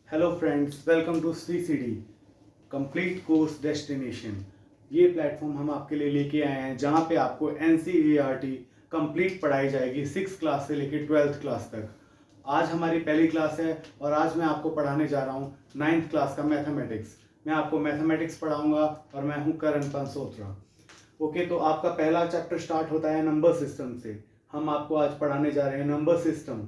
Hello friends, welcome to CCD complete course destination. ये platform हम आपके लिए लेके आए हैं जहाँ पे आपको NCERT कंप्लीट पढ़ाई जाएगी 6 क्लास से लेके 12th क्लास तक। आज हमारी पहली क्लास है और आज मैं आपको पढ़ाने जा रहा हूँ 9th क्लास का मैथमेटिक्स। मैं आपको मैथमेटिक्स पढ़ाऊँगा और मैं हूँ करण पंसोत्रा। ओके, तो आपका पहला चैप्टर स्टार्ट होता है नंबर सिस्टम से। हम आपको आज पढ़ाने जा रहे हैं नंबर सिस्टम।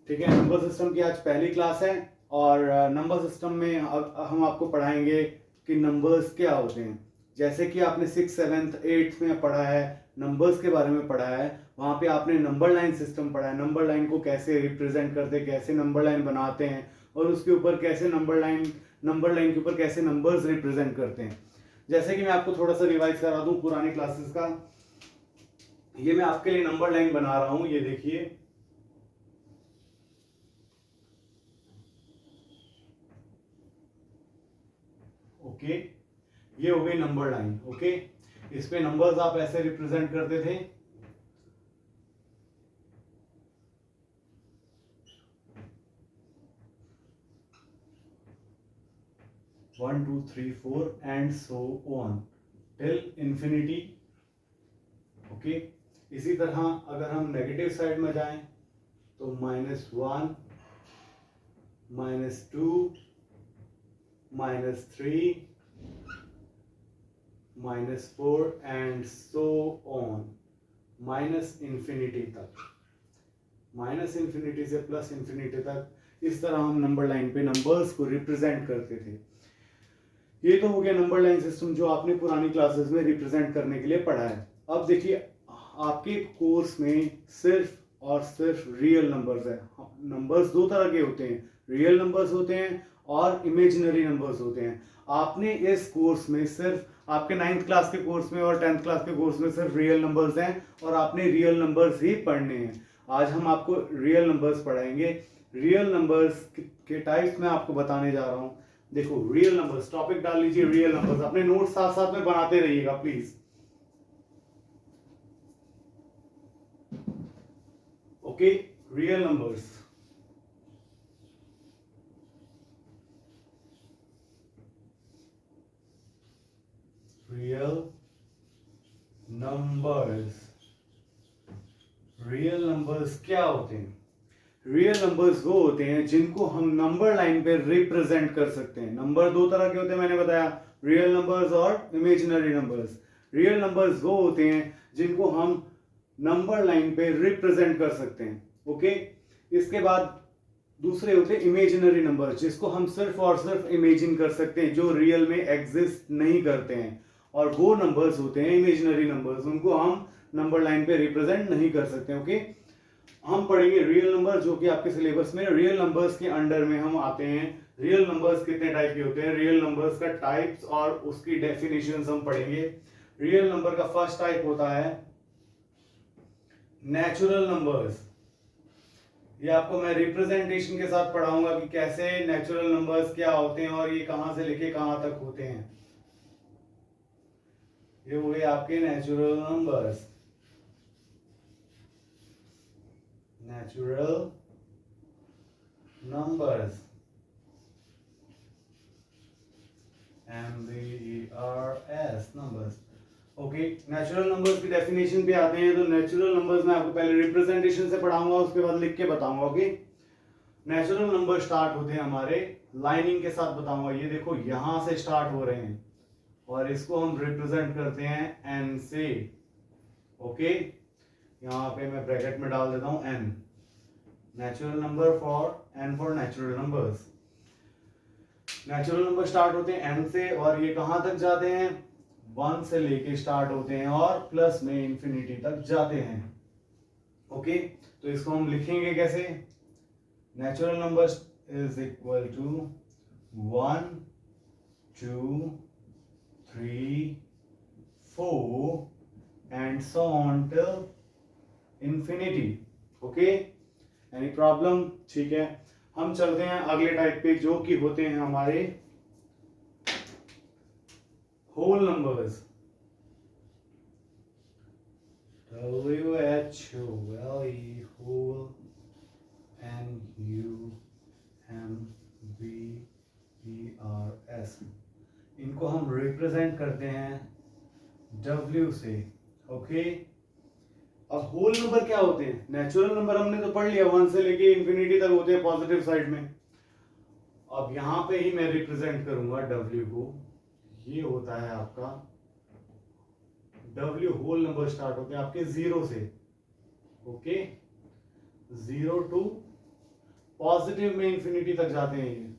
ठीक है, नंबर सिस्टम की आज पहली क्लास है और नंबर सिस्टम में हम आपको पढ़ाएंगे कि नंबर्स क्या होते हैं। जैसे कि आपने 6th 7th 8th में पढ़ा है, नंबर्स के बारे में पढ़ा है, वहाँ पे आपने नंबर लाइन सिस्टम पढ़ा है। नंबर लाइन को कैसे रिप्रेजेंट करते हैं, कैसे नंबर लाइन बनाते हैं और उसके ऊपर कैसे नंबर लाइन के ऊपर कैसे नंबर्स रिप्रेजेंट करते हैं। जैसे कि मैं आपको थोड़ा सा रिवाइज करा दूं पुरानी क्लासेस का। ये मैं आपके लिए नंबर लाइन बना रहा हूँ, ये देखिए। ओके, ये हो गई नंबर लाइन। ओके, इस पे नंबर्स आप ऐसे रिप्रेजेंट करते थे। One two three four and so on till infinity. Okay, इसी तरह अगर हम नेगेटिव साइड में जाएं तो -1, -2, -3, -4 and so on minus infinity तक। माइनस इंफिनिटी से प्लस इंफिनिटी तक इस तरह हम नंबर लाइन पे नंबर्स को रिप्रेजेंट करते थे। ये तो हो गया नंबर लाइन सिस्टम जो आपने पुरानी क्लासेस में रिप्रेजेंट करने के लिए पढ़ा है। अब देखिए, आपके कोर्स में सिर्फ और सिर्फ रियल नंबर्स है। नंबर्स दो तरह के होते हैं, रियल नंबर्स होते हैं और इमेजिनरी नंबर्स होते हैं। आपने इस कोर्स में सिर्फ आपके 9th क्लास के कोर्स में और 10th क्लास के कोर्स में सिर्फ रियल नंबर्स हैं और आपने रियल नंबर्स ही पढ़ने हैं। आज हम आपको रियल नंबर्स पढ़ाएंगे। रियल नंबर्स के टाइप्स मैं आपको बताने जा रहा हूँ। देखो, रियल नंबर्स टॉपिक डाल लीजिए, रियल नंबर्स। अपने नोट साथ साथ में बनाते रहिएगा please. Okay, real numbers. Real numbers. Real numbers क्या होते हैं? रियल नंबर्स वो होते हैं जिनको हम नंबर लाइन पे रिप्रेजेंट कर सकते हैं। नंबर दो तरह के होते हैं, मैंने बताया, रियल नंबर्स और इमेजिनरी नंबर्स। रियल नंबर्स वो होते हैं जिनको हम नंबर लाइन पे रिप्रेजेंट कर सकते हैं। ओके, इसके बाद दूसरे होते हैं इमेजिनरी नंबर, जिसको हम सिर्फ और सिर्फ इमेजिन कर सकते हैं, जो रियल में एग्जिस्ट नहीं करते हैं। और वो नंबर्स होते हैं इमेजिनरी नंबर्स, उनको हम नंबर लाइन पे रिप्रेजेंट नहीं कर सकते। ओके, हम पढ़ेंगे रियल नंबर, जो कि आपके सिलेबस में रियल नंबर्स के अंडर में हम आते हैं। रियल नंबर्स कितने टाइप के होते हैं, रियल नंबर्स का टाइप्स और उसकी डेफिनेशंस हम पढ़ेंगे। रियल नंबर का फर्स्ट टाइप होता है नेचुरल नंबर्स। ये आपको मैं रिप्रेजेंटेशन के साथ पढ़ाऊंगा कि कैसे नेचुरल नंबर्स क्या होते हैं और ये कहां से लेके कहां तक होते हैं। ये हो गए आपके natural numbers. Natural numbers, NBERS numbers. Okay, natural numbers की डेफिनेशन पे आते हैं। तो नेचुरल नंबर्स में आपको पहले रिप्रेजेंटेशन से पढ़ाऊंगा, उसके बाद लिख के बताऊंगा। ओके, नेचुरल नंबर स्टार्ट होते हैं हमारे लाइनिंग के साथ बताऊंगा। ये देखो, यहां से स्टार्ट हो रहे हैं और इसको हम रिप्रेजेंट करते हैं n से। ओके, यहां पे मैं ब्रैकेट में डाल देता हूं n। Natural number for n for natural numbers. Natural number start होते हैं n से और ये कहां तक जाते हैं, 1 से लेके स्टार्ट होते हैं और प्लस में इंफिनिटी तक जाते हैं। ओके, तो इसको हम लिखेंगे कैसे? Natural number is equal to 1 2 3 4 and so on till infinity. Okay, any problem? ठीक है, हम चलते हैं अगले टाइप पे, जो कि होते हैं हमारे whole numbers. WHOLE, whole, NUMBERS। Represent करते हैं W से। ओके, अब होल नंबर क्या होते हैं? नेचुरल नंबर हमने तो पढ़ लिया, 1 से लेके इंफिनिटी तक होते हैं पॉजिटिव साइड में। अब यहां पे ही मैं रिप्रेजेंट करूंगा W को। ये होता है आपका W, होल नंबर स्टार्ट होते हैं आपके 0 से। ओके, 0 टू पॉजिटिव में इंफिनिटी तक जाते हैं, ये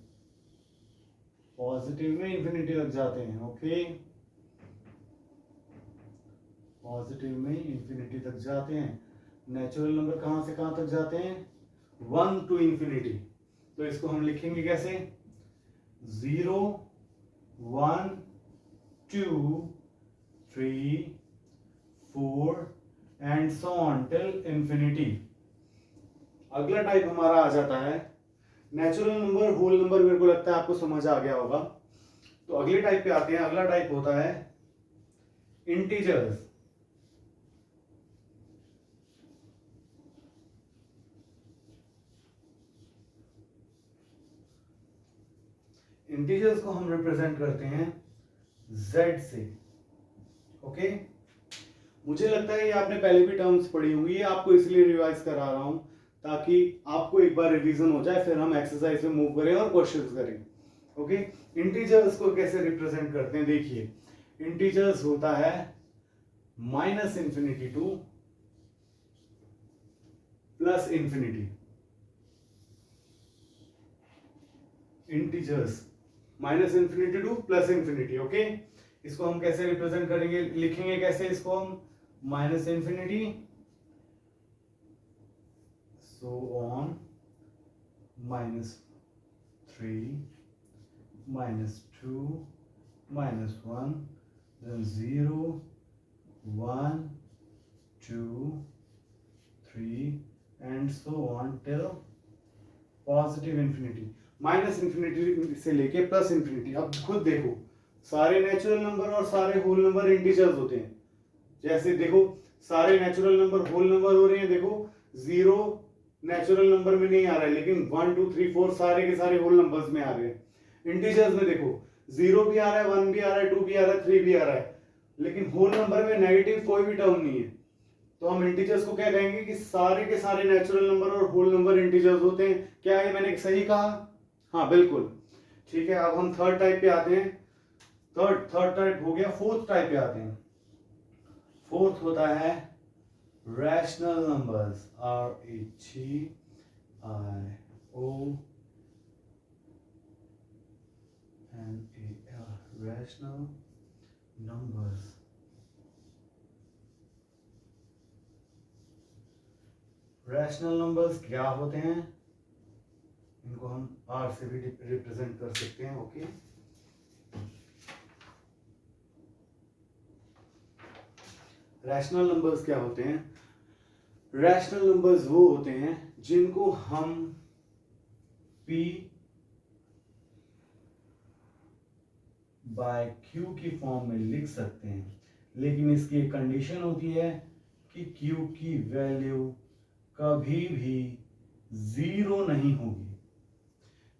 पॉजिटिव में इंफिनिटी तक जाते हैं। ओके, पॉजिटिव में इंफिनिटी तक जाते हैं। नेचुरल नंबर कहां से कहां तक जाते हैं? 1 टू इंफिनिटी। तो इसको हम लिखेंगे कैसे? 0 1 2 3 4 and so on till infinity. अगला टाइप हमारा आ जाता है नेचुरल नंबर, होल नंबर। मेरे को लगता है आपको समझ आ गया होगा। तो अगले टाइप पे आते हैं। अगला टाइप होता है इंटीजर्स। इंटीजर्स को हम रिप्रेजेंट करते हैं Z से। ओके, मुझे लगता है ये आपने पहले भी टर्म्स पढ़ी होंगी, ये आपको इसलिए रिवाइज करा रहा हूं ताकि आपको एक बार रिवीजन हो जाए, फिर हम एक्सरसाइज में मूव करें और क्वेश्चंस करें। ओके, इंटीजर्स को कैसे रिप्रेजेंट करते हैं? देखिए, इंटीजर्स होता है minus infinity two plus infinity. Integers minus infinity two plus infinity. Okay, इसको हम कैसे रिप्रेजेंट करेंगे, लिखेंगे कैसे इसको हम? Minus infinity so on -3 -2 -1 then 0 1 2 3 and so on till positive infinity. Minus infinity से लेके प्लस इंफिनिटी। अब खुद देखो, सारे नेचुरल नंबर और सारे होल नंबर इंटीजर्स होते हैं। जैसे देखो, सारे नेचुरल नंबर होल नंबर हो रहे हैं। देखो, 0 नेचुरल नंबर में नहीं आ रहा है, लेकिन 1 2 3 4 सारे के सारे होल नंबर्स में आ रहे हैं। इंटीजर्स में देखो, 0 भी आ रहा है, 1 भी आ रहा है, 2 भी आ रहा है, 3 भी आ रहा है, लेकिन होल नंबर में नेगेटिव कोई भी टर्म नहीं है। तो हम इंटीजर्स को क्या कहेंगे कि सारे के सारे नेचुरल नंबर और होल नंबर इंटीजर्स होते हैं। क्या है, मैंने सही कहा? हाँ, बिल्कुल ठीक है। अब हम थर्ड टाइप पे आते हैं। थर्ड टाइप हो गया। फोर्थ टाइप पे आते हैं। फोर्थ होता है rational numbers, RATIONAL, rational numbers. Rational numbers क्या होते हैं? इनको हम R से भी रिप्रेजेंट कर सकते हैं। ओके, रैशनल नंबर्स क्या होते हैं? रैशनल नंबर्स वो होते हैं जिनको हम P बाय Q की फॉर्म में लिख सकते हैं, लेकिन इसकी एक कंडीशन होती है कि Q की वैल्यू कभी भी 0 नहीं होगी।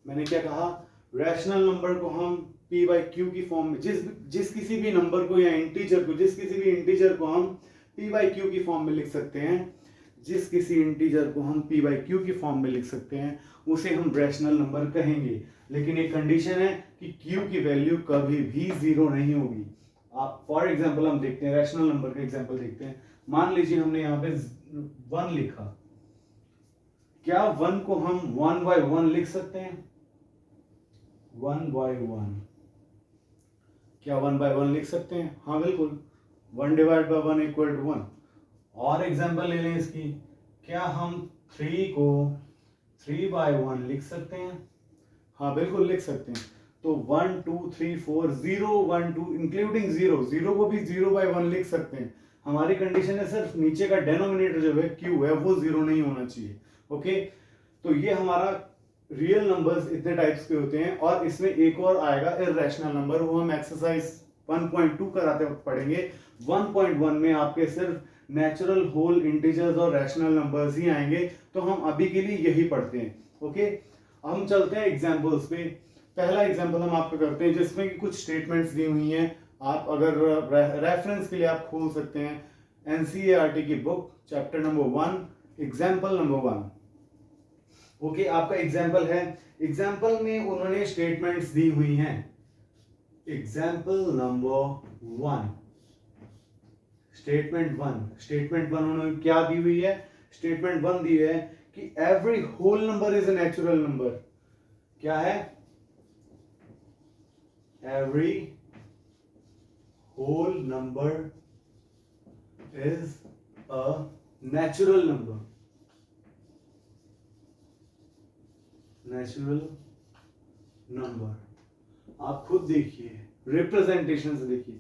मैंने क्या कहा? रैशनल नंबर को हम P बाई Q की फॉर्म में, जिस किसी भी नंबर को या इंटीजर को, जिस किसी भी इंटीजर को हम P बाई Q की फॉर्म में लिख सकते हैं, जिस किसी इंटीजर को हम P बाई Q की फॉर्म में लिख सकते हैं, उसे हम रैशनल नंबर कहेंगे। लेकिन एक कंडीशन है कि Q की वैल्यू कभी भी 0 नहीं होगी। आप फॉर एग्जाम्पल हम देखते हैं, रैशनल नंबर का एग्जाम्पल देखते हैं। मान लीजिए हमने यहाँ पे 1 लिखा, क्या 1 को हम 1 बाई 1 लिख सकते हैं? 1 बाई 1, क्या 1 बाई 1 लिख सकते हैं? हाँ बिल्कुल, 1 डिवाइड बाई 1 इक्वल टू 1। और एग्जाम्पल ले लें इसकी, क्या हम 3 को 3 बाई 1 लिख सकते हैं? हाँ बिल्कुल लिख सकते हैं। तो 1 2 3 4 0 1 2 इंक्लूडिंग 0 को भी 0 बाई 1 लिख सकते हैं। हमारी कंडीशन है सिर्फ नीचे का डेनोमिनेटर जो है Q है वो 0 नहीं होना चाहिए। ओके, तो ये हमारा रियल नंबर्स इतने टाइप्स के होते हैं। और इसमें एक और आएगा इररेशनल नंबर, वो हम एक्सरसाइज 1.2 कराते वक्त पढ़ेंगे। 1.1 में आपके सिर्फ नेचुरल, होल, इंटीजर्स और रैशनल नंबर्स ही आएंगे। तो हम अभी के लिए यही पढ़ते हैं। ओके, हम चलते हैं एग्जाम्पल्स पे। पहला एग्जाम्पल हम आपको करते हैं जिसमें कि कुछ स्टेटमेंट्स दी हुई हैं आप अगर रेफरेंस के लिए आप खोल सकते हैं एनसीईआरटी की book chapter number 1 example number 1। Okay, आपका एग्जाम्पल है, एग्जाम्पल में उन्होंने स्टेटमेंट्स दी हुई हैं। एग्जाम्पल नंबर 1, स्टेटमेंट 1 उन्होंने क्या दी हुई है? स्टेटमेंट 1 दी है कि every whole number is a natural number. क्या है? Every whole number is a natural number. Natural number आप खुद देखिए, रिप्रेजेंटेशन से देखिए,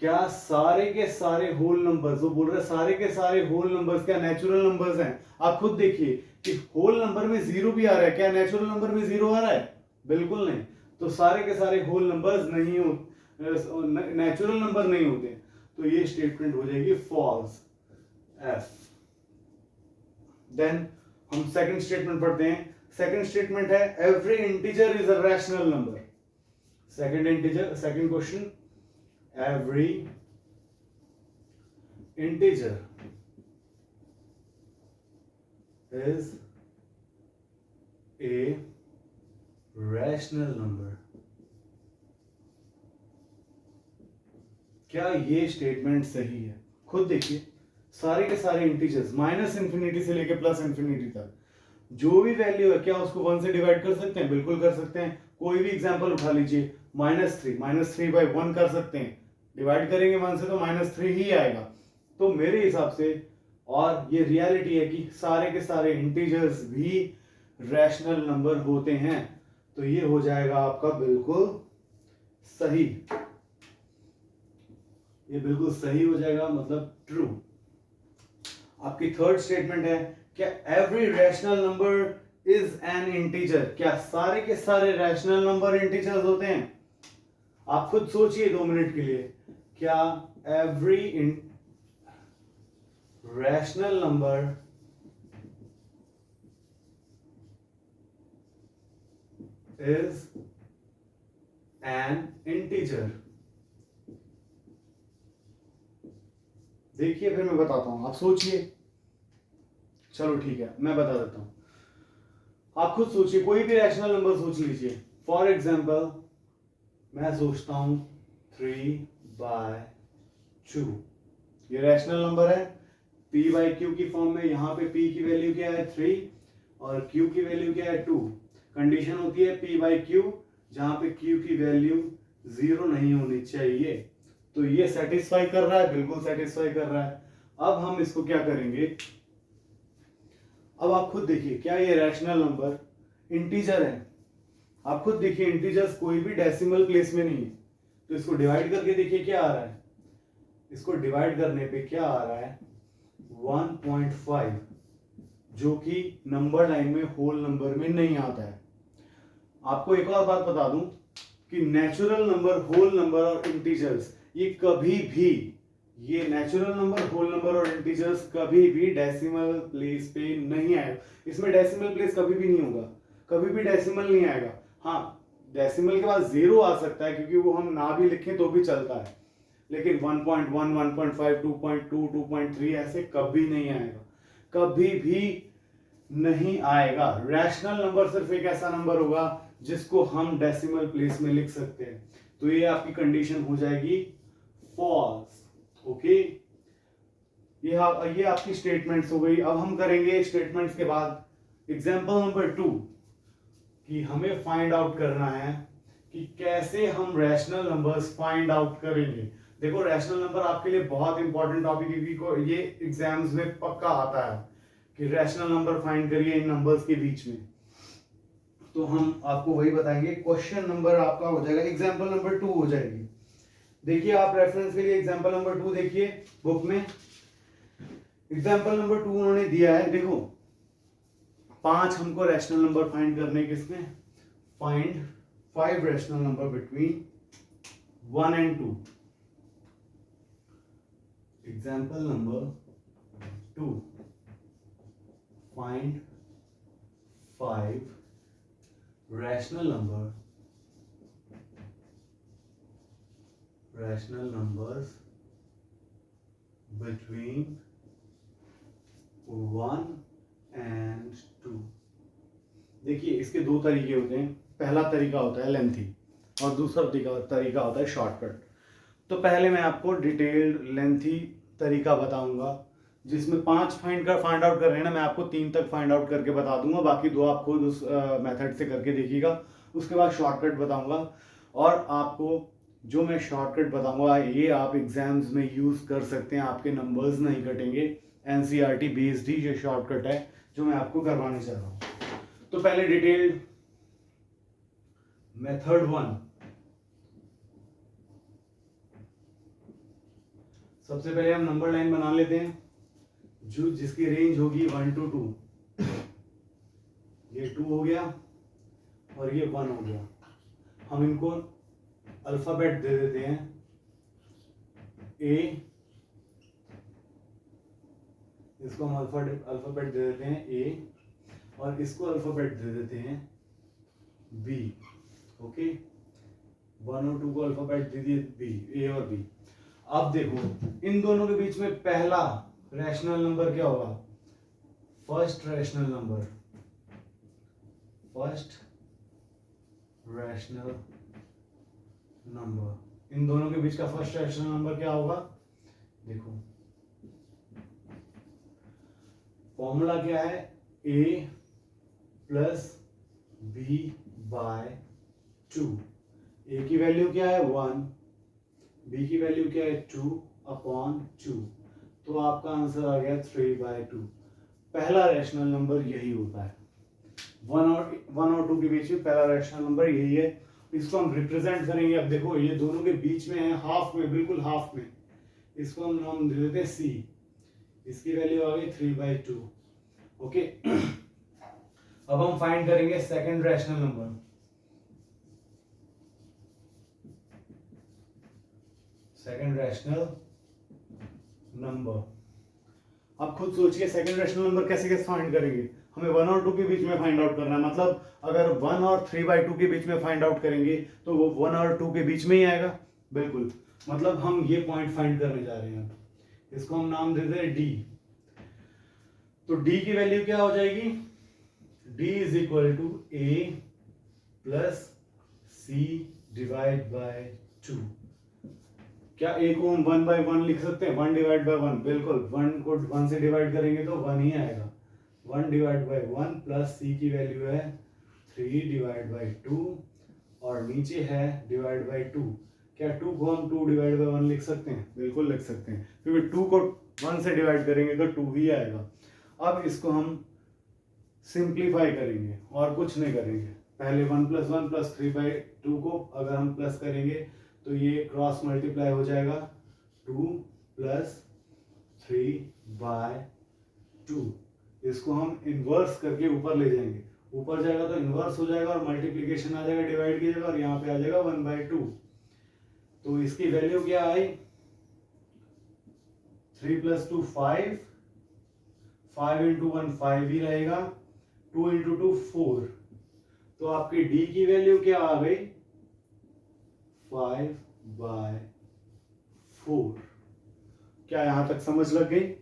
क्या सारे के सारे होल नंबर्स, वो बोल रहे हैं सारे के सारे होल नंबर्स क्या नेचुरल नंबर्स हैं? आप खुद देखिए कि होल नंबर में जीरो भी आ रहा है, क्या नेचुरल नंबर में जीरो आ रहा है? बिल्कुल नहीं। तो सारे के सारे होल नंबर्स नहीं होते, नेचुरल नंबर नहीं होते, तो ये स्टेटमेंट हो जाएगी फॉल्स, एफ। देन हम सेकंड स्टेटमेंट पढ़ते हैं। सेकंड स्टेटमेंट है every integer is a rational number. Second question, every integer is a rational number। क्या ये स्टेटमेंट सही है? खुद देखिए, सारे के सारे इंटीजर्स माइनस इंफिनिटी से लेकर प्लस इंफिनिटी तक जो भी वैल्यू है, क्या उसको 1 से डिवाइड कर सकते हैं? बिल्कुल कर सकते हैं। कोई भी एग्जांपल उठा लीजिए, -3 बाई 1 कर सकते हैं, डिवाइड करेंगे 1 से तो -3 ही आएगा। तो मेरे हिसाब से, और ये रियलिटी है कि सारे के सारे इंटीजर्स भी रैशनल नंबर होते हैं, तो ये हो जाएगा आपका बिल्कुल सही, ये बिल्कुल सही हो जाएगा, मतलब ट्रू। आपकी थर्ड स्टेटमेंट है क्या every rational number is an integer. क्या सारे के सारे रैशनल नंबर इंटीजर्स होते हैं? आप खुद सोचिए 2 मिनट के लिए, क्या every rational number is an integer? देखिए, फिर मैं बताता हूं, आप सोचिए। चलो ठीक है, मैं बता देता हूं, आप खुद सोचिए, कोई भी रैशनल नंबर सोच लीजिए। फॉर एग्जाम्पल मैं सोचता हूं 3/2, ये रैशनल नंबर है, p बाई क्यू की फॉर्म में। यहां पे p की वैल्यू क्या है? 3 और q की वैल्यू क्या है? 2। कंडीशन होती है p बाई क्यू, जहां पे q की वैल्यू 0 नहीं होनी चाहिए। तो ये सेटिस्फाई कर रहा है, बिल्कुल सेटिस्फाई कर रहा है। अब हम इसको क्या करेंगे? अब आप खुद देखिए, क्या ये रैशनल नंबर इंटीजर है? आप खुद देखिए, इंटीजर्स कोई भी डेसिमल प्लेस में नहीं है, तो इसको डिवाइड करके देखिए क्या आ रहा है। इसको डिवाइड करने पे क्या आ रहा है? 1.5, जो कि नंबर लाइन में होल नंबर में नहीं आता है। आपको एक और बात बता दूं कि नेचुरल नंबर, होल नंबर और इंटीजर्स, ये कभी भी, ये नेचुरल नंबर, होल नंबर और इंटीजर्स कभी भी डेसिमल प्लेस पे नहीं आएगा। इसमें डेसिमल प्लेस कभी भी नहीं होगा, कभी भी डेसिमल नहीं आएगा। हाँ, डेसिमल के बाद 0 आ सकता है, क्योंकि वो हम ना भी लिखें तो भी चलता है, लेकिन 1.1, 1.5, 2.2, 2.3 ऐसे कभी नहीं आएगा, कभी भी नहीं आएगा। रैशनल नंबर सिर्फ एक ऐसा नंबर होगा जिसको हम डेसिमल प्लेस में लिख सकते हैं। तो ये आपकी कंडीशन हो जाएगी फॉल्स। ओके, ये आपकी स्टेटमेंट्स हो गई। अब हम करेंगे स्टेटमेंट्स के बाद एग्जांपल नंबर 2, कि हमें फाइंड आउट करना है कि कैसे हम रैशनल नंबर्स फाइंड आउट करेंगे। देखो, रैशनल नंबर आपके लिए बहुत इंपॉर्टेंट टॉपिक है, क्योंकि ये एग्जाम्स में पक्का आता है कि रैशनल नंबर फाइंड करिए इन नंबर्स के बीच में। तो हम आपको वही बताएंगे। क्वेश्चन नंबर आपका हो जाएगा, एग्जांपल नंबर 2 हो जाएगी। देखिए, आप रेफरेंस के लिए एग्जांपल नंबर 2 देखिए बुक में। एग्जांपल नंबर 2 उन्होंने दिया है, देखो 5 हमको रैशनल नंबर फाइंड करने, किसमें? Find 5 rational number between 1 and 2। Example number 2, find 5 rational number rational numbers between 1 and 2। देखिए इसके दो तरीके होते हैं, पहला तरीका होता है लेंथी और दूसरा तरीका होता है शॉर्टकट। तो पहले मैं आपको डिटेल्ड लेंथी तरीका बताऊंगा, जिसमें 5 फाइंड आउट कर रहे हैं ना, मैं आपको 3 तक फाइंड आउट करके बता दूंगा, बाकी 2 आप खुद उस मेथड से करके देखिएगा। उसके बाद शॉर्टकट बताऊंगा, और आपको जो मैं शॉर्टकट बताऊंगा ये आप एग्जाम्स में यूज कर सकते हैं, आपके नंबर्स नहीं कटेंगे। एनसीईआरटी बेस्ड ही ये शॉर्टकट है जो मैं आपको करवाने चाह रहा हूँ। तो पहले डिटेल्ड मेथड 1, सबसे पहले हम नंबर लाइन बना लेते हैं जो जिसकी रेंज होगी 1 to 2। ये 2 हो गया और ये 1 हो गया। हम इनको अल्फाबेट दे देते हैं ए, इसको हम अल्फाबेट दे देते हैं ए, और इसको अल्फाबेट दे देते हैं बी। ओके, 1 और 2 को अल्फाबेट दे दिए बी, ए और बी। अब देखो इन दोनों के बीच में पहला रैशनल नंबर क्या होगा? First rational number, first rational number, इन दोनों के बीच का फर्स्ट रैशनल नंबर क्या होगा? देखो फॉर्मूला क्या है? a plus b by 2। a की वैल्यू क्या है? 1, b की वैल्यू क्या है? 2/2। तो आपका आंसर आ गया 3/2। पहला रैशनल नंबर यही होता है, 1 और 2 के बीच में पहला रैशनल नंबर यही है। इसको हम रिप्रेजेंट करेंगे। अब देखो ये दोनों के बीच में है, हाफ में, बिल्कुल हाफ में, इसको हम नाम दे देते हैं c। इसकी वैल्यू आ गई 3/2। ओके, अब हम फाइंड करेंगे second rational number. Second rational number, आप खुद सोचिए सेकंड रैशनल नंबर कैसे कैसे फाइंड करेंगे? हमें 1 और 2 के बीच में फाइंड आउट करना है। मतलब अगर 1 और 3/2 के बीच में फाइंड आउट करेंगे तो वो 1 और 2 के बीच में ही आएगा। बिल्कुल, मतलब हम ये पॉइंट फाइंड करने जा रहे हैं। इसको हम नाम देते हैं डी। तो डी की वैल्यू क्या हो जाएगी? D is equal to a plus c divide by 2। क्या ए को हम 1/1 लिख सकते हैं? 1 डिवाइड बाय 1, बिल्कुल 1 को 1 से डिवाइड करेंगे तो 1 ही आएगा। 1 डिवाइड बाय 1 प्लस सी की वैल्यू है 3 डिवाइड बाय 2 और नीचे है डिवाइड बाय 2। क्या 2 को हम 2 डिवाइड बाय 1 लिख सकते हैं? बिल्कुल लिख सकते हैं, क्योंकि 2 को 1 से डिवाइड करेंगे तो 2 ही आएगा। अब इसको हम सिंप्लीफाई करेंगे और कुछ नहीं करेंगे। पहले 1 + 1 + 3/2 को अगर हम प्लस करेंगे तो ये क्रॉस मल्टीप्लाई हो जाएगा 2 + 3/2। इसको हम इन्वर्स करके ऊपर ले जाएंगे, ऊपर जाएगा तो इन्वर्स हो जाएगा और मल्टीप्लिकेशन आ जाएगा डिवाइड की जगह, और यहाँ पे आ जाएगा 1/2। तो इसकी वैल्यू क्या आई? 3 + 2 5, 5 × 1 5 ही रहेगा, 2 × 2 4। तो आपकी डी की वैल्यू क्या आ गई? 5/4। क्या यहां तक समझ लग गई?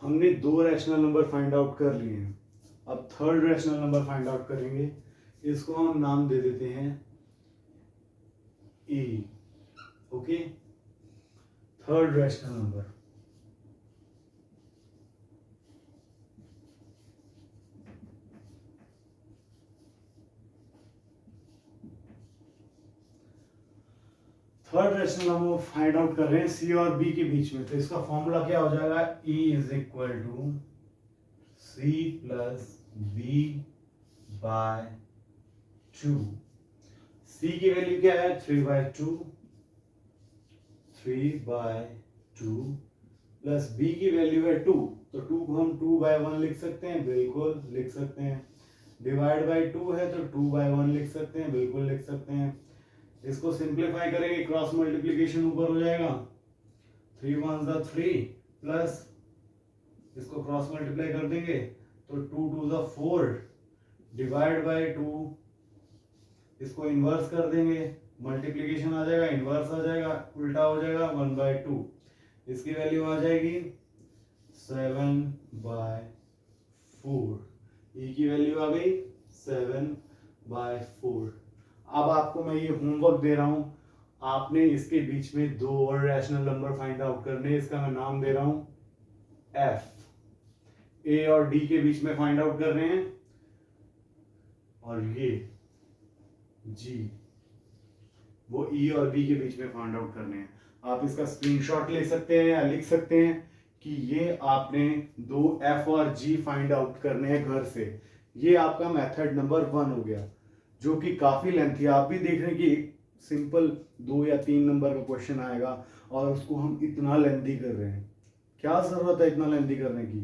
हमने 2 रैशनल नंबर फाइंड आउट कर लिए हैं। अब third rational number find out करेंगे। इसको हम नाम दे देते हैं A. Okay, third rational number. Third rational number find out कर रहे हैं सी और बी के बीच में। तो इसका फॉर्मूला क्या हो जाएगा? E = C + B/2। C की वैल्यू क्या है? 3/2, 3/2 प्लस B की वैल्यू है 2। तो 2 को हम 2/1 लिख सकते हैं, बिल्कुल लिख सकते हैं। डिवाइड बाय 2 है तो 2/1 लिख सकते हैं, बिल्कुल लिख सकते हैं। इसको सिंप्लीफाई करेंगे, क्रॉस मल्टीप्लिकेशन ऊपर हो जाएगा, 3 1 3 प्लस इसको क्रॉस मल्टीप्लाई कर देंगे तो 2 2 4 डिवाइड बाय 2, इसको इन्वर्स कर देंगे मल्टीप्लीकेशन आ जाएगा, इनवर्स आ जाएगा, उल्टा हो जाएगा 1/2। इसकी वैल्यू आ जाएगी 7/4। ई की वैल्यू आ गई 7/4। अब आपको मैं ये होमवर्क दे रहा हूं, आपने इसके बीच में दो और रैशनल नंबर फाइंड आउट करने। इसका मैं नाम दे रहा हूं एफ। ए और डी के बीच में फाइंड आउट कर रहे हैं, और ये जी वो ई और बी के बीच में फाइंड आउट करने हैं। आप इसका स्क्रीनशॉट ले सकते हैं या लिख सकते हैं कि ये आपने दो एफ और जी फाइंड आउट करने हैं घर से। ये आपका मेथड नंबर 1 हो गया, जो कि काफी लेंथी। आप भी देख रहे हैं कि सिंपल 2 या 3 नंबर का क्वेश्चन आएगा और उसको हम इतना लेंथी कर रहे हैं। क्या जरूरत है इतना लेंथी करने की,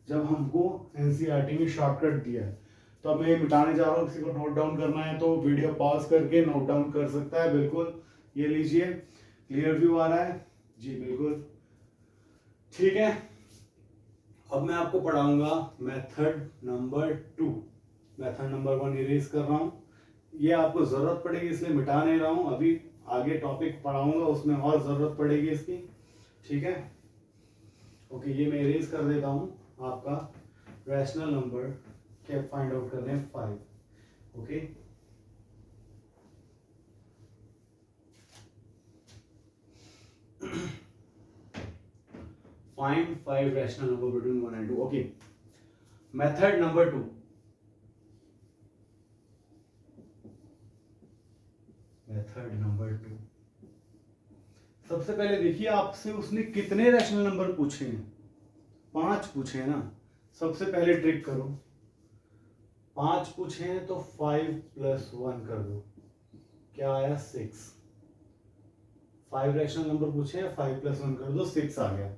जब हमको एनसीईआरटी में शॉर्टकट दिया है। तो अब मैं ये मिटाने जा रहा हूँ, किसी को नोट डाउन करना है तो वीडियो पॉज करके नोट डाउन कर सकता है। बिल्कुल, ये लीजिए, क्लियर व्यू आ रहा है जी, बिल्कुल ठीक है। अब मैं आपको पढ़ाऊंगा method number 2। Method number 1 erase कर रहा हूँ, ये आपको जरूरत पड़ेगी इसलिए मिटा नहीं रहा हूँ। अभी आगे टॉपिक पढ़ाऊंगा उसमें और जरूरत पड़ेगी इसकी, ठीक है। ओके, ये मैं इरेज कर देता हूँ। आपका रैशनल नंबर के फाइंड आउट करने 5। Okay, find 5 rational number between 1 and 2. Okay, method number 2। Method number 2, सबसे पहले देखिए आपसे उसने कितने रैशनल नंबर पूछे हैं। 5 पूछे हैं ना। सबसे पहले ट्रिक करो, 5 पूछे हैं तो 5 + 1 कर दो, क्या आया 6। 5 रैशनल नंबर पूछे हैं, 5 + 1 कर दो, 6 आ गया।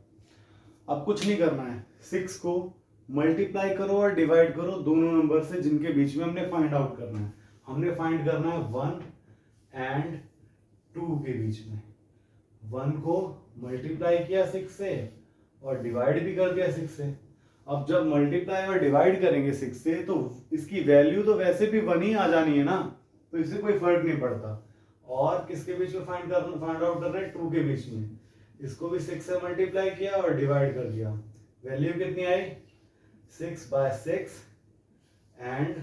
अब कुछ नहीं करना है, 6 को मल्टीप्लाई करो और डिवाइड करो दोनों नंबर से जिनके बीच में हमने फाइंड आउट करना है। हमने फाइंड करना है 1 एंड 2 के बीच में। 1 को मल्टीप्लाई किया 6 से और डिवाइड भी कर दिया 6 से। अब जब मल्टीप्लाई और डिवाइड करेंगे 6 से तो इसकी वैल्यू तो वैसे भी 1 ही आ जानी है ना, तो इससे कोई फर्क नहीं पड़ता। और किसके बीच में फाइंड आउट कर रहे हैं, 2 के बीच में। इसको भी 6 से मल्टीप्लाई किया और डिवाइड कर दिया, वैल्यू कितनी आई 6/6 एंड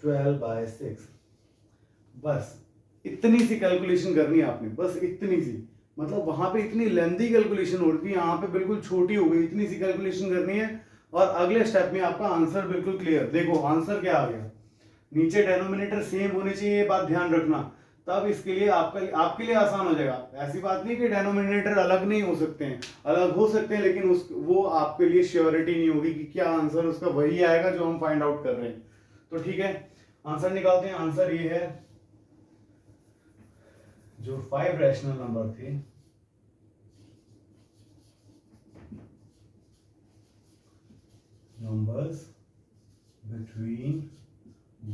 12/6। बस इतनी सी कैलकुलेशन करनी है आपने, बस इतनी सी। मतलब वहां पे इतनी लेंथी कैलकुलेशन हो रही थी, यहाँ पे बिल्कुल छोटी हो गई। इतनी सी कैलकुलेशन करनी है और अगले स्टेप में आपका आंसर बिल्कुल क्लियर। देखो आंसर क्या आ गया, नीचे डेनोमिनेटर सेम होने चाहिए, ये बात ध्यान रखना, तब इसके लिए आपके लिए आसान हो जाएगा। ऐसी बात नहीं कि डेनोमिनेटर अलग नहीं हो सकते हैं, अलग हो सकते हैं, लेकिन वो आपके लिए श्योरिटी नहीं होगी कि क्या आंसर उसका वही आएगा जो हम फाइंड आउट कर रहे हैं। तो ठीक है, आंसर निकालते हैं। आंसर ये है, जो 5 रैशनल नंबर थे numbers between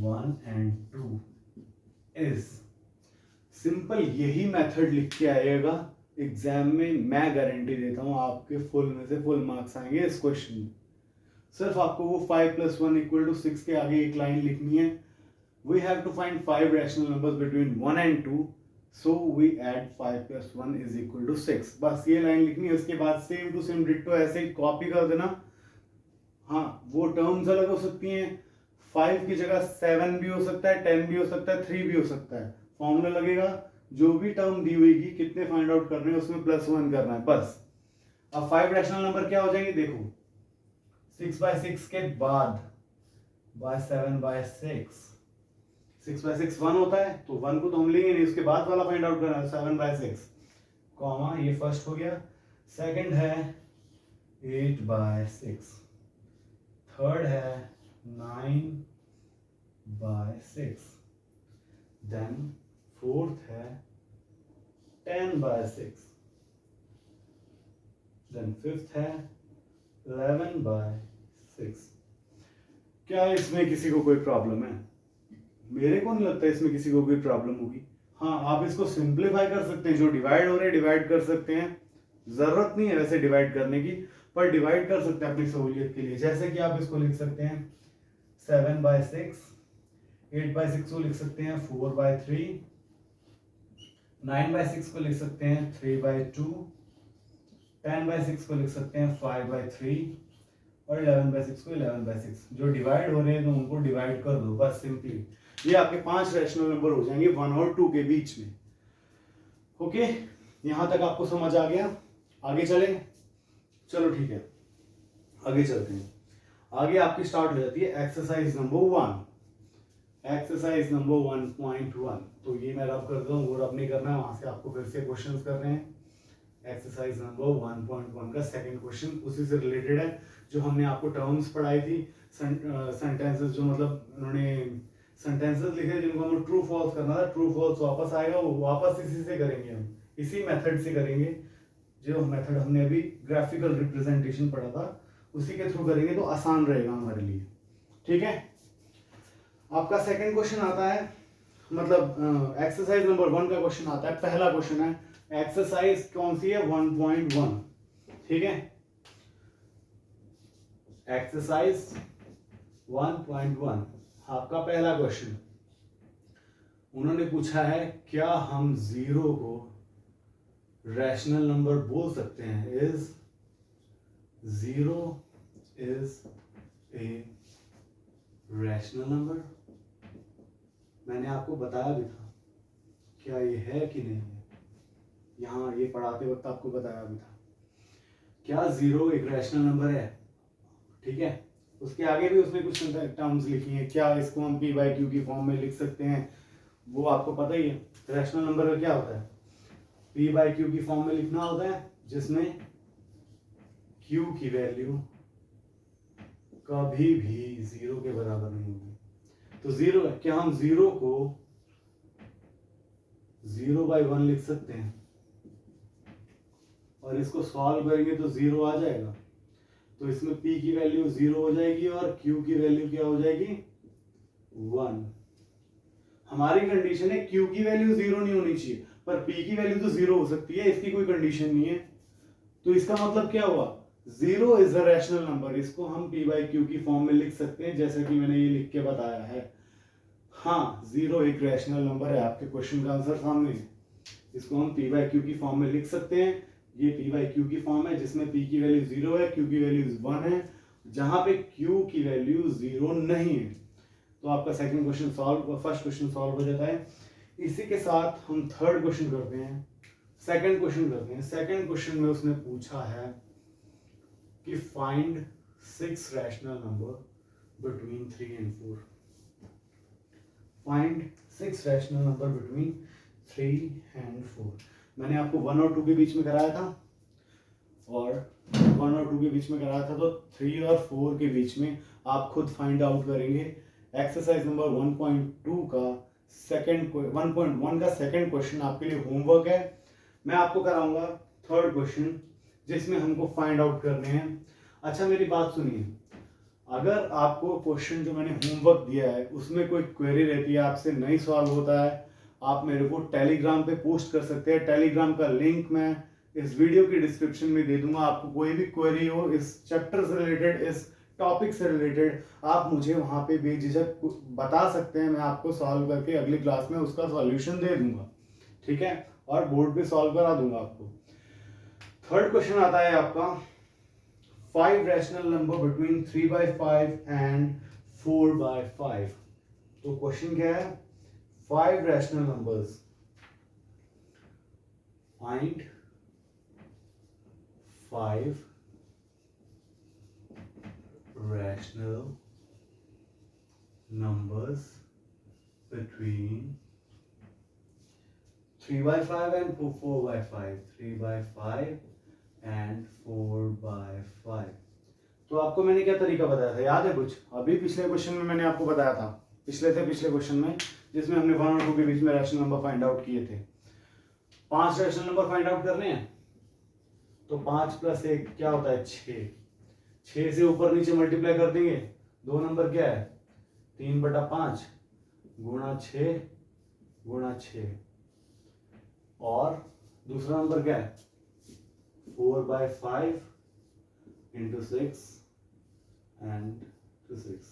1 and 2 is simple. यही मेथड लिख के आइएगा एग्जाम में, मैं गारंटी देता हूं आपके फुल में से फुल मार्क्स आएंगे इस क्वेश्चन में। सिर्फ आपको वो 5 + 1 = 6 के आगे एक लाइन लिखनी है, we have to find 5 rational numbers between 1 and 2, so we add 5 + 1 = 6। बस ये लाइन लिखनी है, उसके बाद सेम टू सेम डिट्टो ऐसे ही कॉपी कर देना। हाँ, वो टर्म्स अलग हो सकती हैं, 5 की जगह 7 भी हो सकता है, 10 भी हो सकता है, 3 भी हो सकता है। फॉर्मूला लगेगा, जो भी टर्म दी हुई कितने फाइंड आउट करने हैं उसमें +1 करना है बस। अब 5 रैशनल नंबर क्या हो जाएंगे, देखो 6/6 के बाद 7/6, 6/6 1 होता है, तो 1 को तो हम लेंगे नहीं, उसके बाद वाला फाइंड आउट करना है 7/6, कॉमा, ये फर्स्ट हो गया। सेकंड है 8/6, थर्ड है 9/6, देन फोर्थ है 10/6, देन फिफ्थ है 11/6। क्या इसमें किसी को कोई प्रॉब्लम है? मेरे को नहीं लगता इसमें किसी को कोई प्रॉब्लम होगी। हाँ, आप इसको सिंप्लीफाई कर सकते हैं, जो डिवाइड हो रहे हैं डिवाइड कर सकते हैं, जरूरत नहीं है वैसे डिवाइड करने की, पर डिवाइड कर सकते हैं अपनी सहूलियत के लिए। जैसे कि आप इसको लिख सकते हैं 7/6, 8/6 को लिख सकते हैं 4/3, 9/6 को लिख सकते हैं 3/2, 10/6 को लिख सकते हैं 5/3 और 11/6 को 11/6। जो डिवाइड हो रहे हैं तो उनको डिवाइड कर दो बस सिंपली। ये आपके 5 रैशनल नंबर हो जाएंगे 1 और 2 के बीच में। ओके, यहां तक आपको समझ आ गया? आगे चले? चलो ठीक है, आगे चलते हैं। आगे आपकी स्टार्ट हो जाती है एक्सरसाइज नंबर 1। Exercise number 1.1। तो ये मैं रब करता हूँ, वो रब नहीं करना है, वहां से आपको फिर से क्वेश्चंस कर रहे हैं। एक्सरसाइज नंबर 1.1 का सेकंड क्वेश्चन उसी से रिलेटेड है जो हमने आपको टर्म्स पढ़ाई थी, सेंटेंसेस, जो मतलब उन्होंने सेंटेंसेस लिखे जिनको हमें ट्रू फॉल्स करना था। ट्रू फॉल्स वापस आएगा, वो वापस इसी से करेंगे, हम इसी मेथड से करेंगे। जो मेथड हमने अभी ग्राफिकल रिप्रेजेंटेशन पढ़ा था उसी के थ्रू करेंगे, तो आसान रहेगा हमारे लिए। ठीक है, आपका सेकंड क्वेश्चन आता है, मतलब एक्सरसाइज नंबर 1 का क्वेश्चन आता है। पहला क्वेश्चन है एक्सरसाइज कौन सी है? 1.1। ठीक है, एक्सरसाइज 1.1 आपका पहला क्वेश्चन। उन्होंने पूछा है क्या हम जीरो को रैशनल नंबर बोल सकते हैं? Is zero is a rational number? मैंने आपको बताया भी था, क्या ये है कि नहीं है, यहाँ ये पढ़ाते वक्त आपको बताया भी था। क्या जीरो एक रैशनल नंबर है? ठीक है, उसके आगे भी उसने कुछ टर्म्स लिखी हैं। क्या इसको हम p बाई क्यू की फॉर्म में लिख सकते हैं? वो आपको पता ही है। रैशनल नंबर का क्या होता है? p बाई क्यू की फॉर्म में लिखना होता है जिसमें q की वैल्यू कभी भी जीरो के बराबर नहीं होगी। तो जीरो है, क्या हम जीरो को 0/1 लिख सकते हैं? और इसको सॉल्व करेंगे तो जीरो आ जाएगा। तो इसमें p की वैल्यू 0 हो जाएगी और q की वैल्यू क्या हो जाएगी? 1। हमारी कंडीशन है q की वैल्यू 0 नहीं होनी चाहिए, पर p की वैल्यू तो 0 हो सकती है, इसकी कोई कंडीशन नहीं है। तो इसका मतलब क्या हुआ? Zero is a rational number. इसको हम p बाई क्यू की फॉर्म में लिख सकते हैं, जैसे कि मैंने ये लिख के बताया है। हाँ, जीरो एक रैशनल नंबर है। आपके क्वेश्चन का आंसर सामने है। इसको हम p बाई क्यू की फॉर्म में लिख सकते हैं। ये p बाई क्यू की फॉर्म है जिसमें p की वैल्यू 0 है, q की वैल्यू 1 है, जहां पे q की वैल्यू 0 नहीं है। तो आपका second question solve, first question solve हो जाता है। इसी के साथ हम थर्ड क्वेश्चन करते हैं, सेकंड क्वेश्चन करते हैं। सेकंड क्वेश्चन में उसने पूछा है कि find 6 rational number between 3 and 4। Find 6 rational number between 3 and 4। मैंने आपको 1 और 2 के बीच में कराया था, और 1 और 2 के बीच में कराया था, तो 3 और 4 के बीच में आप खुद फाइंड आउट करेंगे। एक्सरसाइज नंबर 1.2 का 1.1 का सेकंड क्वेश्चन आपके लिए होमवर्क है। मैं आपको कराऊंगा थर्ड क्वेश्चन जिसमें हमको फाइंड आउट करने हैं। अच्छा, मेरी बात सुनिए, अगर आपको क्वेश्चन जो मैंने होमवर्क दिया है उसमें कोई क्वेरी रहती है, आपसे नहीं सॉल्व होता है, आप मेरे को टेलीग्राम पे पोस्ट कर सकते हैं। टेलीग्राम का लिंक मैं इस वीडियो की डिस्क्रिप्शन में दे दूंगा। आपको कोई भी क्वेरी हो इस चैप्टर से रिलेटेड, इस टॉपिक से रिलेटेड, आप मुझे वहां पे बेझिझक बता सकते हैं। मैं आपको सॉल्व करके अगली क्लास में उसका सॉल्यूशन दे दूंगा, ठीक है, और बोर्ड पे सॉल्व करा दूंगा आपको। थर्ड क्वेश्चन आता है आपका 5 रैशनल नंबर बिटवीन 3/5 and 4/5। तो क्वेश्चन क्या है? 5 rational numbers, find 5 rational numbers between 3/5 and 4/5। 3/5 and 4/5। तो आपको मैंने क्या तरीका बताया था, याद है कुछ? अभी पिछले क्वेश्चन में मैंने आपको बताया था, पिछले क्वेश्चन में, जिसमें हमने 1 और 2 के बीच में रैशनल नंबर फाइंड आउट किए थे। 5 रैशनल नंबर फाइंड आउट करने हैं, तो 5 + 1 क्या होता है? 6। 6 से ऊपर नीचे मल्टीप्लाई कर देंगे। 2 नंबर क्या है? 3/5 गुणा 6 गुणा 6। और दूसरा नंबर क्या है? 4/5 into 6 and to 6।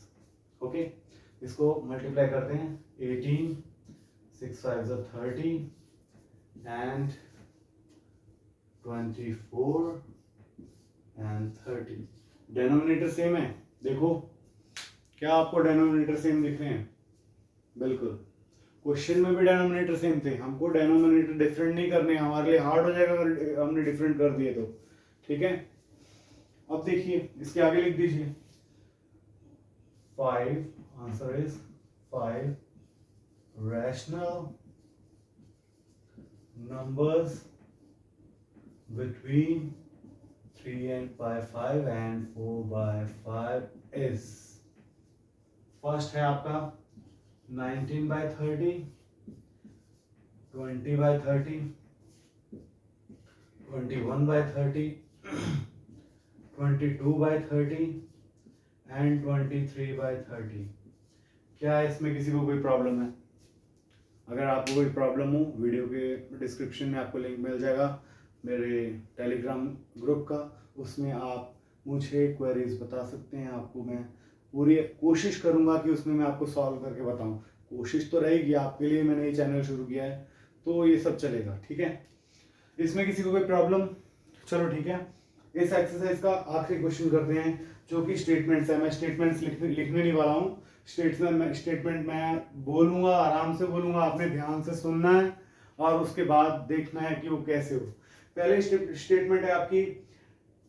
ओके, इसको मल्टीप्लाई करते हैं। 18, 6 5 30, and 24 and 30। डेनोमिनेटर सेम है, देखो क्या आपको डेनोमिनेटर सेम दिख रहे हैं? बिल्कुल, क्वेश्चन में भी डेनोमिनेटर सेम थे, हमको डेनोमिनेटर डिफरेंट नहीं करने, हमारे लिए हार्ड हो जाएगा अगर हमने डिफरेंट कर दिए तो। ठीक है, अब देखिए इसके आगे लिख दीजिए 5, answer is 5 rational numbers between 3 and by 5 and 4 by 5 is, first है आपका 19 by 30, 20 by 30, 21 by 30, 22 by 30 and 23 by 30। क्या इसमें किसी को कोई प्रॉब्लम है? अगर आपको कोई प्रॉब्लम हो, वीडियो के डिस्क्रिप्शन में आपको लिंक मिल जाएगा मेरे टेलीग्राम ग्रुप का, उसमें आप मुझे क्वेरीज बता सकते हैं। आपको मैं पूरी कोशिश करूंगा कि उसमें मैं आपको सॉल्व करके बताऊं। कोशिश तो रहेगी, आपके लिए मैंने ये चैनल शुरू किया है तो ये सब चलेगा। ठीक है, इसमें किसी को कोई प्रॉब्लम? चलो ठीक है, इस एक्सरसाइज का आखिरी क्वेश्चन करते हैं जो कि स्टेटमेंट्स है। मैं स्टेटमेंट्स लिखने नहीं वाला हूँ, स्टेटमेंट मैं बोलूंगा, आराम से बोलूंगा, आपने ध्यान से सुनना है और उसके बाद देखना है कि वो कैसे हो। पहले स्टेटमेंट है आपकी,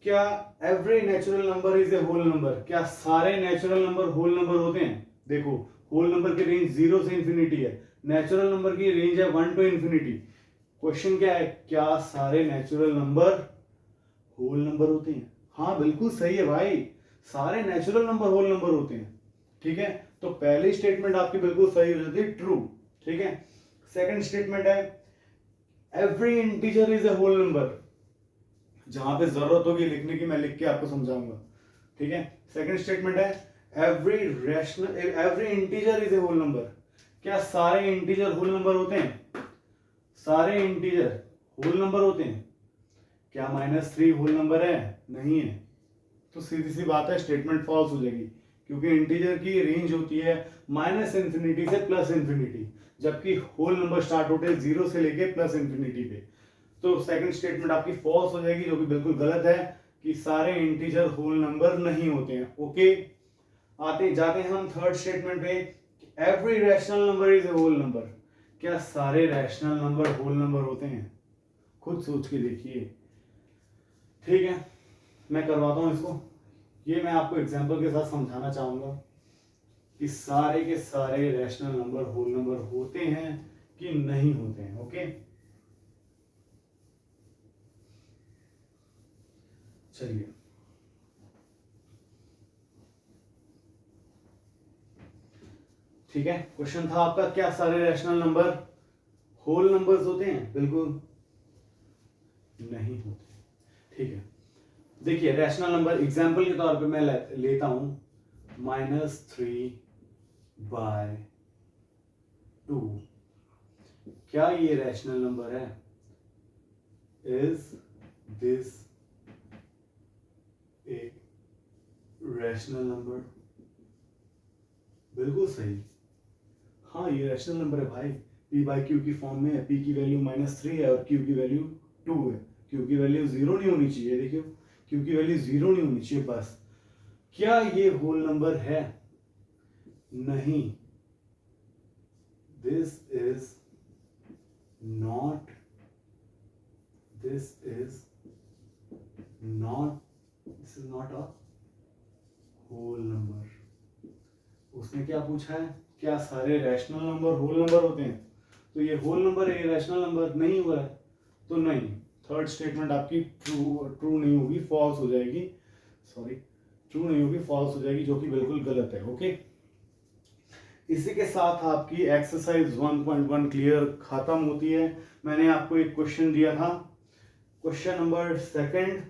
क्या every natural number is a whole number? क्या सारे नेचुरल नंबर होल नंबर होते हैं? देखो, होल नंबर की रेंज 0 से इंफिनिटी है, नेचुरल नंबर की रेंज है 1 to इंफिनिटी। क्वेश्चन क्या है, क्या सारे नेचुरल नंबर होल नंबर होते हैं? हाँ बिल्कुल सही है भाई, सारे नेचुरल नंबर होल नंबर होते हैं। ठीक है, तो पहली स्टेटमेंट आपकी बिल्कुल सही हो जाती है, ट्रू। ठीक है, सेकंड स्टेटमेंट है every integer is a whole number. जहां पे जरूरत होगी लिखने की मैं लिख के आपको समझाऊंगा। ठीक है, सेकंड स्टेटमेंट है every integer is a whole number. क्या सारे इंटीजर होल नंबर होते हैं? सारे इंटीजर होल नंबर होते हैं? क्या -3 होल नंबर है? नहीं है, तो सीधी सी बात है स्टेटमेंट फॉल्स हो जाएगी, क्योंकि इंटीजर की रेंज होती है -∞ से +∞, जबकि होल नंबर स्टार्ट होते हैं 0 से लेके +∞ पे। तो सेकंड स्टेटमेंट आपकी फॉल्स हो जाएगी, जो कि बिल्कुल गलत है कि सारे इंटीजर होल नंबर नहीं होते हैं। ओके, आते जाते हैं हम थर्ड स्टेटमेंट पे, every rational number is a whole number. क्या सारे रैशनल नंबर होल नंबर होते हैं? खुद सोच के देखिए। ठीक है, मैं करवाता हूं इसको, ये मैं आपको एग्जांपल के साथ समझाना चाहूंगा कि सारे के सारे रैशनल नंबर होल नंबर होते हैं कि नहीं होते हैं। ओके, चलिए ठीक है, क्वेश्चन था आपका, क्या सारे रैशनल नंबर होल नंबर्स होते हैं? बिल्कुल नहीं होते। ठीक है, देखिए रैशनल नंबर एग्जांपल के तौर पे मैं लेता हूं -3/2। क्या ये रैशनल नंबर है? Is this a rational number? बिल्कुल सही, हाँ ये रैशनल नंबर है भाई, p/q की फॉर्म में है, p की वैल्यू -3 है और q की वैल्यू 2 है। q की वैल्यू 0 नहीं होनी चाहिए, देखियो q की वैल्यू 0 नहीं होनी चाहिए बस। क्या ये होल नंबर है? नहीं, this is not a whole number. उसने क्या पूछा है, क्या सारे रैशनल नंबर होल नंबर होते हैं? तो ये होल नंबर है, ये रैशनल नंबर नहीं हुआ है, तो नहीं, थर्ड स्टेटमेंट आपकी ट्रू नहीं होगी, फॉल्स हो जाएगी। सॉरी, ट्रू नहीं होगी, फॉल्स हो जाएगी, जो कि बिल्कुल गलत है। ओके, इसी के साथ आपकी एक्सरसाइज 1.1 क्लियर खत्म होती है। मैंने आपको एक क्वेश्चन दिया था, क्वेश्चन नंबर 2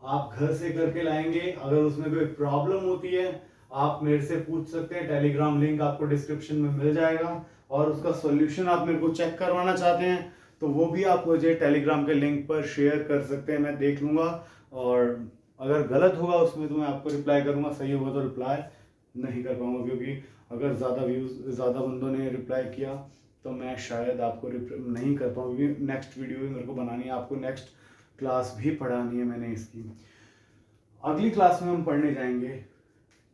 आप घर से करके लाएंगे। अगर उसमें कोई प्रॉब्लम होती है आप मेरे से पूछ सकते हैं, टेलीग्राम लिंक आपको डिस्क्रिप्शन में मिल जाएगा, और उसका सॉल्यूशन आप मेरे को चेक करवाना चाहते हैं तो वो भी आप मुझे टेलीग्राम के लिंक पर शेयर कर सकते हैं, मैं देख लूंगा, और अगर गलत होगा उसमें तो मैं आपको रिप्लाई करूंगा, सही होगा तो रिप्लाई नहीं कर पाऊंगा, क्योंकि अगर ज़्यादा बंदों ने रिप्लाई किया तो मैं शायद आपको नहीं कर पाऊँ, क्योंकि नेक्स्ट वीडियो भी मेरे को बनानी है, आपको नेक्स्ट क्लास भी पढ़ानी है मैंने इसकी। अगली क्लास में हम पढ़ने जाएंगे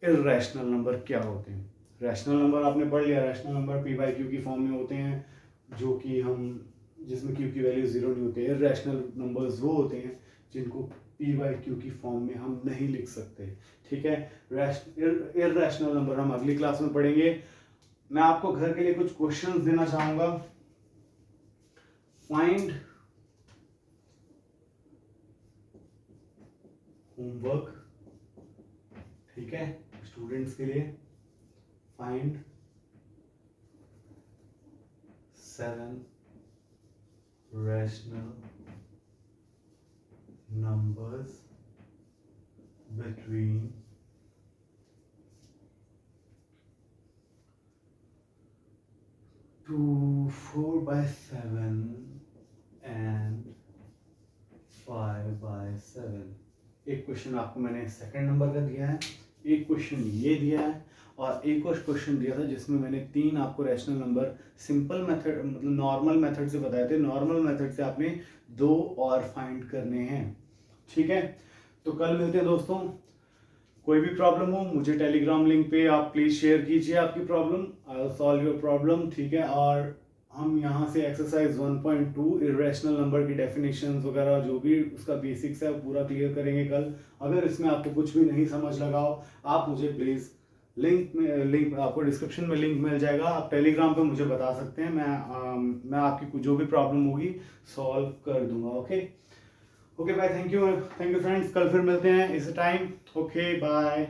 इर्रेशनल नंबर क्या होते हैं। रैशनल नंबर आपने पढ़ लिया, rational number P by Q की फॉर्म में होते हैं, जो कि हम जिसमें क्यू की वैल्यू जीरो नहीं होती है। इर्रेशनल नंबर्स वो होते हैं जिनको पी बाई क्यू की फॉर्म में हम नहीं लिख सकते, ठीक है। इर्रेशनल नंबर हम अगली क्लास में पढ़ेंगे। मैं आपको घर के लिए कुछ क्वेश्चंस देना चाहूंगा। फाइंड होमवर्क, ठीक है, स्टूडेंट्स के लिए। Find 7 rational numbers between 4/7 and 5/7। एक क्वेश्चन आपको मैंने सेकंड नंबर का दिया है, एक क्वेश्चन ये दिया है, और एक और क्वेश्चन दिया था जिसमें मैंने 3 आपको रैशनल नंबर सिंपल मेथड मतलब नॉर्मल मेथड से बताए थे। नॉर्मल मेथड से आपने 2 और फाइंड करने हैं, ठीक है। तो कल मिलते हैं दोस्तों। कोई भी प्रॉब्लम हो मुझे टेलीग्राम लिंक पे आप प्लीज शेयर कीजिए आपकी problem, I will solve your problem, ठीक है। और हम यहाँ से एक्सरसाइज 1.2 इर्रेशनल नंबर की डेफिनेशंस वगैरह जो भी उसका बेसिक्स है वो पूरा क्लियर करेंगे कल। अगर इसमें आपको कुछ भी नहीं समझ लगा हो आप मुझे प्लीज़ लिंक आपको डिस्क्रिप्शन में लिंक मिल जाएगा, आप टेलीग्राम पे मुझे बता सकते हैं। मैं आपकी जो भी प्रॉब्लम होगी सॉल्व कर दूंगा। Okay okay bye, thank you friends, कल फिर मिलते हैं इस टाइम। Okay bye.